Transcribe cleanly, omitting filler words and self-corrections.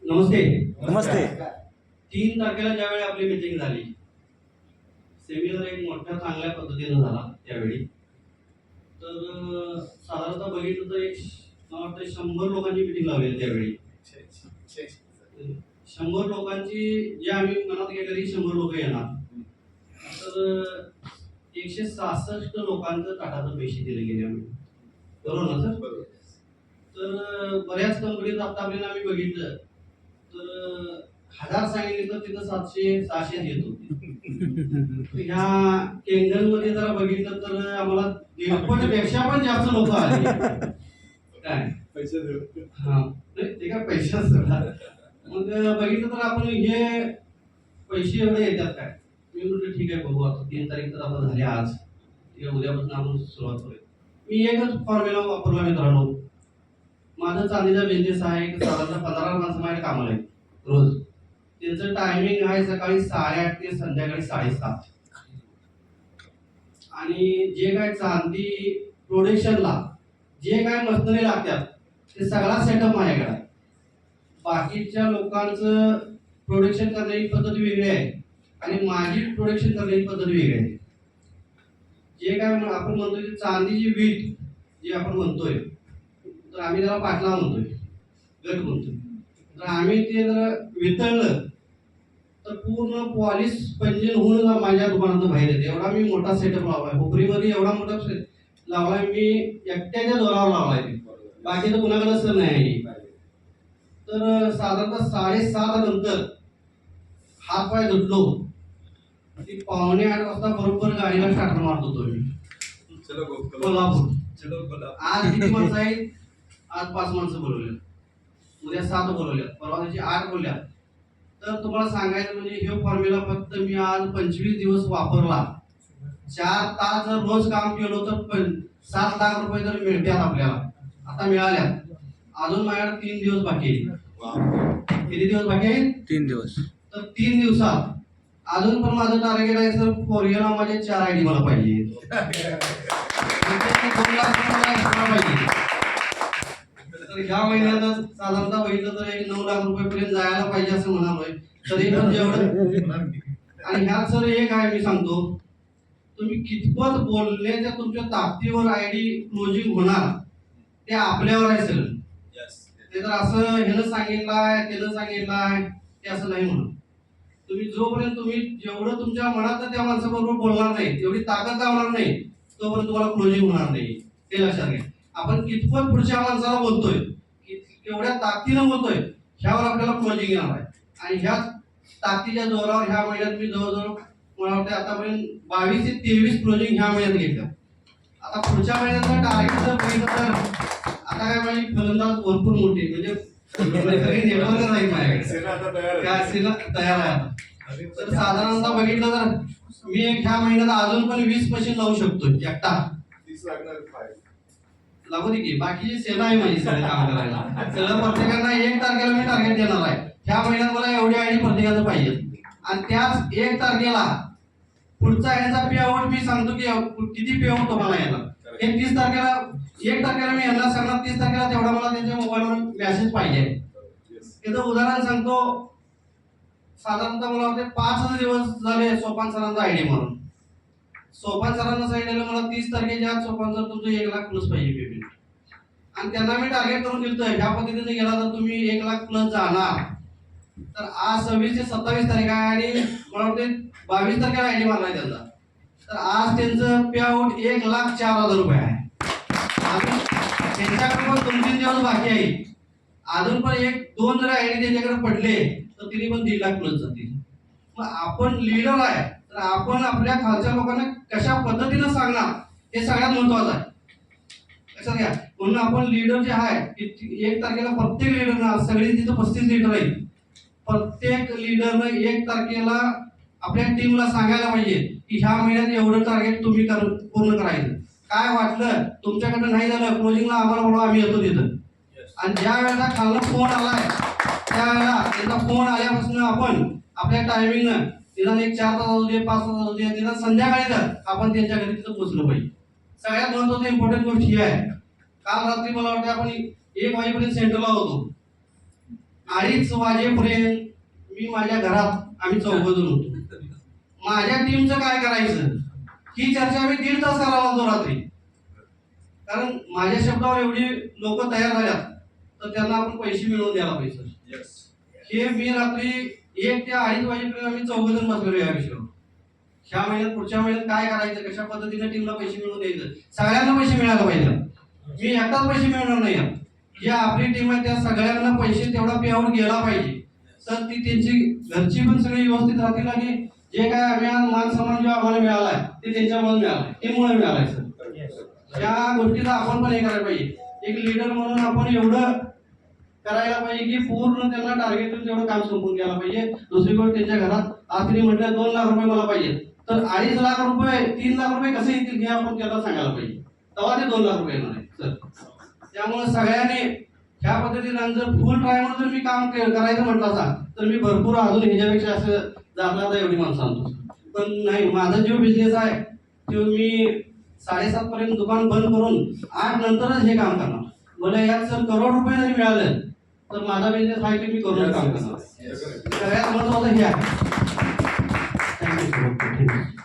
नमस्ते. नमस्ते. 3 तारखेला ज्यावेळी आपली मीटिंग झाली, सेमिनार एक मोठ्या चांगल्या पद्धतीने झाला त्यावेळी. तर साधारणतः बघितलं तर एक मला वाटतं 100 लोकांची मीटिंग लावली त्यावेळी. 100 लोकांची जे आम्ही मनात घेतलेली 100 लोक येणार. तर 166 लोकांचं ताटाचं पैसे दिले गेले आम्ही. बरोबर ना सर? तर बऱ्याच कंपनीत आतापर्यंत आम्ही बघितलं तर 1000 सांगितले तर तिथं 700-600 येत होते. ह्या केंगलमध्ये जरा बघितलं तर आम्हाला 1.5 पेक्षा पण जास्त लोक आले. काय पैसे हा ते काय पैशाच मग बघितलं तर आपण हे पैसे एवढे येतात काय. मी म्हटलं ठीक आहे बघू, आता 3 तारीख तर आता झाली आज, उद्यापासून आपण सुरुवात करूया. मी एकच फॉर्म्युला वापरला मित्रांनो. माझा चांदीचा बिझनेस आहे, साधारणतः 15 माणसं माझ्या कामाला आहेत रोज. त्यांचं टायमिंग आहे सकाळी 8:30 ते संध्याकाळी 7:30. आणि जे काय चांदी प्रोडक्शनला जे काय मशिनरी लागतात ते सगळा सेटअप माझ्याकडे आहे. बाकीच्या लोकांचं प्रोडक्शन करण्याची पद्धत वेगळी आहे आणि माझी प्रोडक्शन करण्याची पद्धत वेगळी आहे. जे काय आपण म्हणतोय की चांदीची वीट जी आपण म्हणतोय, तर आम्ही त्याला पाटला म्हणतोय, गट म्हणतोय. तर आम्ही ते जर वितळलं तर पूर्ण पॉलिश पंजन होऊन माझ्या दुकानातून बाहेर येते. एवढा मी मोठा सेटअप लावलाय हुपरीमध्ये, एवढा मोठा लावलाय मी, एकट्याच्या जोरावर लावलाय. बाकी तर कुणाकडेच नाही. तर साधारणतः 7:30 नंतर हात पाय धुतलो ती 7:45 वाजता बरोबर गाडीला स्टार्टर मारत होतो मी. कोल्हापूर. आज किती माणसं आहेत? आज 5 माणसं बोलवल्या, उद्या 7 बोलवल्या, परवा दिवशी 8 बोलल्या. तर तुम्हाला सांगायचं म्हणजे हे फॉर्म्युला फक्त मी आज 25 दिवस वापरला. 4 तास जर रोज काम केलो तर 7 लाख रुपये जर मिळतात आपल्याला. आता मिळाल्या. अजून माझ्याकडे 3 दिवस बाकी आहेत. किती दिवस बाकी आहेत? 3 दिवस. तर 3 दिवसात अजून पण माझं टार्गेट आहे सर, कोरियाला माझे 4 आयडी मला पाहिजे. 2 लाख मला एक्स्ट्रा पाहिजे. तर ह्या महिन्यात साधारणतः बघितलं तर 9 लाख रुपये पर्यंत जायला पाहिजे असं म्हणालोय. तरी पण जेवढं. आणि ह्यात सर एक आहे मी सांगतो, तुम्ही कितपत बोलण्याच्या तुमच्या ताकदीवर आयडी क्लोजिंग होणार ते आपल्यावर आहे सर. ते तर असं ह्यानं सांगितलंय त्यानं सांगितलंय ते असं नाही म्हणून. तुम्ही जोपर्यंत तुम्ही जेवढं तुमच्या मनात त्या माणसाबरोबर बोलणार नाही, तेवढी ताकद लावणार नाही, तोपर्यंत तुम्हाला क्लोजिंग होणार नाही. हे लक्षात घ्या. आपण कितपत पुढच्या माणसाला बोलतोय, केवढ्या ताकदीनं बोलतोय, ह्यावर आपल्याला क्लोजिंग येणार आहे. आणि ह्या ताकदीच्या जोरावर ह्या महिन्यात मी जवळजवळ मला वाटतं आतापर्यंत 22 ते 23 क्लोजिंग ह्या महिन्यात घेतल्या. आता पुढच्या महिन्याचं टार्गेट जर बघितलं तर आता काय माझी फलंदाज भरपूर मोठी, म्हणजे नेटवर्क नाही माझ्याकडे, तयार आहे आता. तर साधारणतः बघितलं तर मी ह्या महिन्यात अजून पण 20 मशीन लावू शकतो एकटा. 30 लागणार लागू दे की, बाकीची सेना आहे माझी सगळं काम करायला. सगळं प्रत्येकाला 1 तारखेला मी टार्गेट देणार आहे. ह्या महिन्यात मला एवढी आयडी प्रत्येकाचं पाहिजे. आणि त्याच 1 तारखेला पुढचा ह्याचा पे आउट मी सांगतो की किती पे आउट तुम्हाला येणार. हे 30 तारखेला 1 तारखेला मी यांना सांगणार, 30 तारखेला तेवढा मला त्यांच्या मोबाईलवर मेसेज पाहिजे. त्याचं उदाहरण सांगतो. साधारणतः मला वाटते 5 दिवस झाले सोपान सरांचा आयडी म्हणून. सोपान सरांना सांगितलेलं मला 30 तारखेच्या आत सोपान सर तुमचं 1 लाख प्लस पाहिजे पेमेंट. आणि त्यांना मी टार्गेट करून दिलतोय ह्या पद्धतीने गेला तर तुम्ही 1 लाख प्लस जाणार. तर आज 26 ते 27 तारीख आहे आणि मला वाटते 22 तारखेला आयडी मारलाय त्यांचा. तर आज त्यांचं पे आउट 1,04,000 रुपये आहे. अजून त्यांच्याकडे पण 2-3 दिवस बाकी आहे. अजून पण 1-2 जर आयडी त्यांच्याकडे पडले तर तिने पण 1.5 लाख प्लस जातील. मग आपण लीडर आहे तर आपण आपल्या खालच्या लोकांना कशा पद्धतीने सांगणार हे सगळ्यात महत्वाचं आहे. लक्षात घ्या. म्हणून आपण लीडर जे आहे 1 तारखेला प्रत्येक लीडरना, सगळी तिथं 35 लीडर आहेत, प्रत्येक लीडरनं 1 तारखेला आपल्या टीमला सांगायला पाहिजे की ह्या महिन्यात एवढं टार्गेट तुम्ही पूर्ण करायचं. काय वाटलं तुमच्याकडनं नाही झालं क्लोजिंगला आम्हाला बोलवा, आम्ही येतो तिथं. आणि ज्या वेळेला खालनं फोन आलाय त्यावेळेला त्यांचा फोन आल्यापासून आपण आपल्या टायमिंगनं निदान 1 4 तास होऊ दे, 5 तास होऊ दे, निदान संध्याकाळी तर आपण त्यांच्या घरी तिथं पोहोचलो पाहिजे. सगळ्यात महत्वाचं इम्पॉर्टंट गोष्ट ही आहे. काल रात्री मला वाटतं आपण 1 वाजेपर्यंत सेंटरला होतो. 2:30 वाजेपर्यंत मी माझ्या घरात आम्ही चौघजण होतो. माझ्या टीमचं काय करायचं ही चर्चा आम्ही 1.5 तास करायला होतो रात्री. कारण माझ्या शब्दावर एवढी लोक तयार झाल्यात तर त्यांना आपण पैसे मिळवून द्यायला पाहिजे. हे मी रात्री 1 ते 2:30 वाजेपर्यंत आम्ही चौघजण बसलेलो या विषयावर. ह्या महिन्यात पुढच्या महिन्यात काय करायचं, कशा पद्धतीने टीमला पैसे मिळवून द्यायचं, सगळ्यांना पैसे मिळायला पाहिजे. मी एकटाच पैसे मिळणार नाही. जी आपली टीम आहे त्या सगळ्यांना पैसे तेवढा पे आउट गेला पाहिजे. तर ती त्यांची घरची पण सगळी व्यवस्थित राहतील आणि जे काय आम्ही आज मान सन्मान जो आम्हाला मिळालाय ते त्यांच्यामुळे मिळालाय, ते मुळे मिळालाय. सर या गोष्टीला आपण पण हे करायला पाहिजे. एक लीडर म्हणून आपण एवढं करायला पाहिजे की पूर्ण त्यांना टार्गेट तेवढं काम संपून घ्यायला पाहिजे. दुसरी गोष्ट त्यांच्या घरात आखरी म्हटलं 2 लाख रुपये मला पाहिजे तर 2.5 लाख रुपये 3 लाख रुपये कसे येतील हे आपण त्याला सांगायला पाहिजे. तेव्हा ते 2 लाख रुपये येणार आहे. सर त्यामुळे सगळ्यांनी ह्या पद्धतीने जर फुल ट्रायवर जर मी काम करायचं म्हटलं असा तर मी भरपूर अजून ह्याच्यापेक्षा असं जाणार तर एवढी माणसं आणतो. पण नाही, माझा जो बिझनेस आहे तो मी 7:30 पर्यंत दुकान बंद करून 8 नंतरच हे काम करणार. मला यात सर करोड रुपये जरी मिळाले तर माझा बिझनेस आहे की मी करून काम करणार. सगळ्यात महत्वाचं हे आहे. थँक्यू.